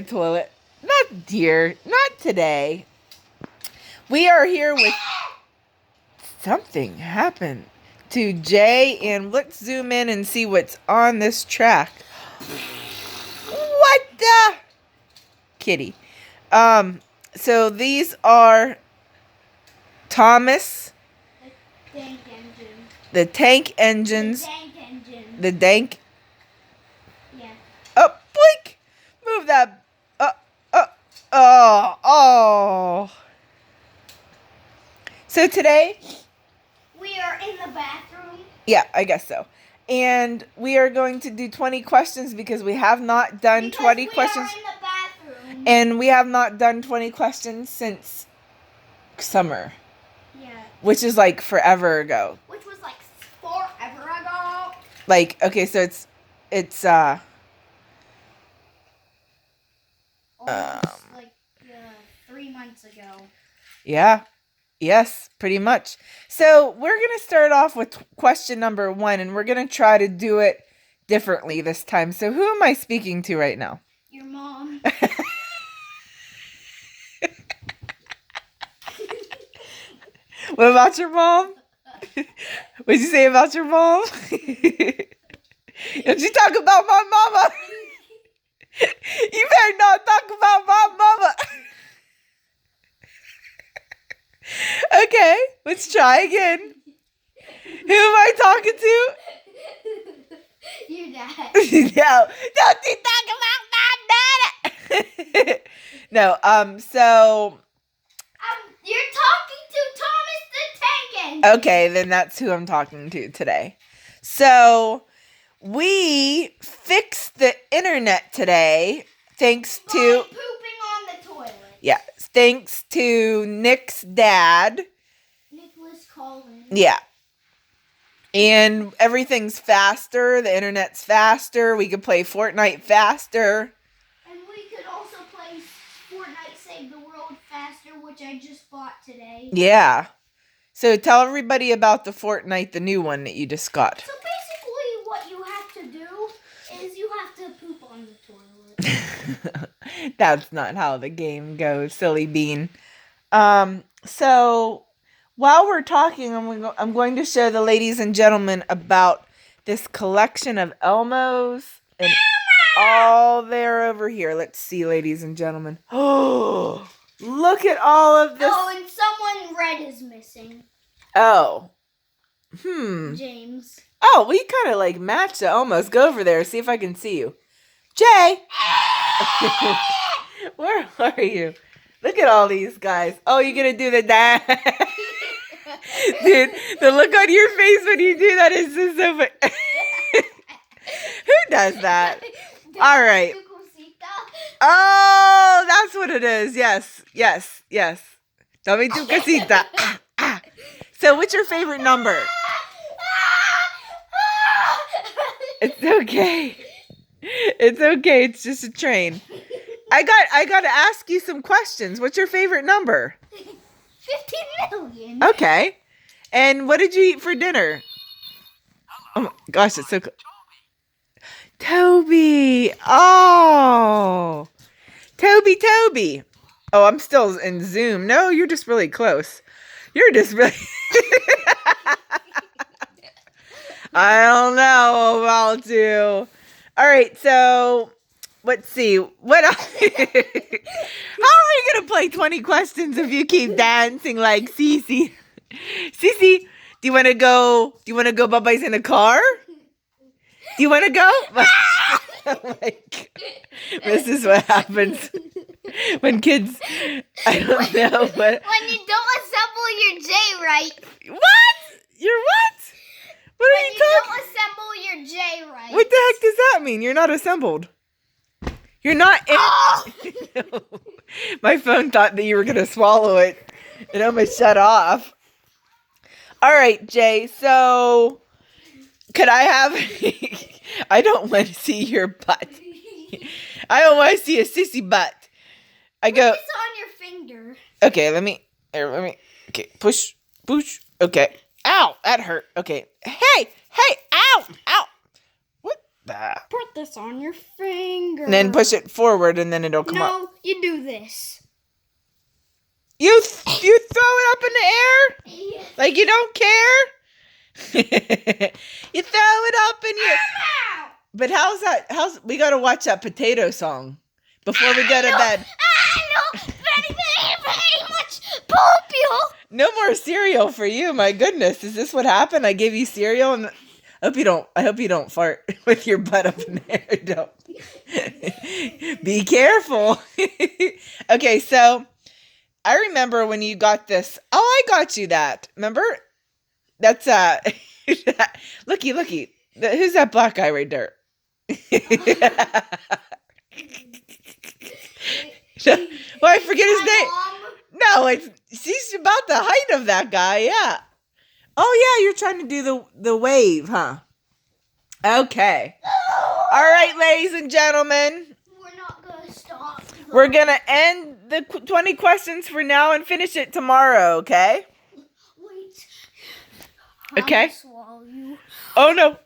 toilet. Not dear. Not today. We are here with... Something happened to Jay, and let's zoom in and see what's on this track. What the... Kitty. So these are Thomas... The tank engines. The dank. Yeah. Oh, blink! Move that. Oh. So today. We are in the bathroom. Yeah, I guess so. And we are going to do 20 questions because we have not done 20 questions. We are in the bathroom. And we have not done 20 questions since summer. Yeah. Which is like forever ago. Which was like forever ago. Like, okay, so it's like 3 months ago. Yeah. Yes, pretty much. So we're going to start off with question number 1, and we're going to try to do it differently this time. So who am I speaking to right now? Your mom. What about your mom? What'd you say about your mom? Don't you talk about my mama? You better not talk about my mama. Okay, let's try again. Who am I talking to? Your dad. No, don't you talk about my dad. No, so... You're talking to Thomas the Tank Engine. Okay, then that's who I'm talking to today. So, we fixed the internet today thanks to... Pooping on the toilet. Yeah, thanks to Nick's dad. Nicholas Collins. Yeah. And everything's faster. The internet's faster. We can play Fortnite faster. And we could also play Fortnite Save the World faster, which I just bought today. Yeah. So tell everybody about the Fortnite, the new one that you just got. So basically what you have to do is you have to poop on the toilet. That's not how the game goes, silly bean. So while we're talking, I'm going to show the ladies and gentlemen about this collection of Elmos and all they're over here. Let's see, ladies and gentlemen. Oh, look at all of this. Oh, and someone red is missing. Oh. James. Oh, we kind of like matched it almost. Go over there, see if I can see you. Jay! Where are you? Look at all these guys. Oh, you're going to do the dance. Dude, the look on your face when you do that is just so funny. Who does that? All right. Oh, that's what it is. Yes. Dame tu casita. So, what's your favorite number? It's okay. It's okay. It's just a train. I got to ask you some questions. What's your favorite number? 15 million. Okay. And what did you eat for dinner? Oh my gosh, it's so cool. Toby. Oh. Toby. Oh, I'm still in Zoom. No, you're just really close. You're just really... I don't know about you. All right, so let's see. What else? How are you going to play 20 questions if you keep dancing like Cece? Cece, do you want to go Bubba's in a car? Do you want to go? Oh my God. This is what happens when kids, I don't know what. When you don't assemble your J right. What? You're what? What are you talking? Don't assemble your J right. What the heck does that mean? You're not assembled. You're not. No. My phone thought that you were going to swallow it. It almost shut off. All right, Jay. So, could I have... I don't want to see your butt. I don't want to see a sissy butt. I go... It's on your finger. Okay, let me... Okay, push. Okay. Ow, that hurt. Okay. Hey, ow. What that. Put this on your finger. And then push it forward, and then it'll come up. No, you do this. You throw it up in the air Yes. like you don't care. You throw it up and you. Ow! But how's that? We gotta watch that potato song before we go to bed. No, very much poop you. No more cereal for you. My goodness, is this what happened? I gave you cereal, and I hope you don't fart with your butt up in there. Don't. Be careful. Okay, so I remember when you got this. Oh, I got you that. Remember? That's looky. Who's that black guy right there? Well, I forget his name. No, she's about the height of that guy. Yeah. Oh yeah, you're trying to do the wave, huh? Okay. All right, ladies and gentlemen, We're not gonna stop. we're gonna end the 20 questions for now and finish it tomorrow. Okay? Wait. Okay. I'll swallow you. Oh no.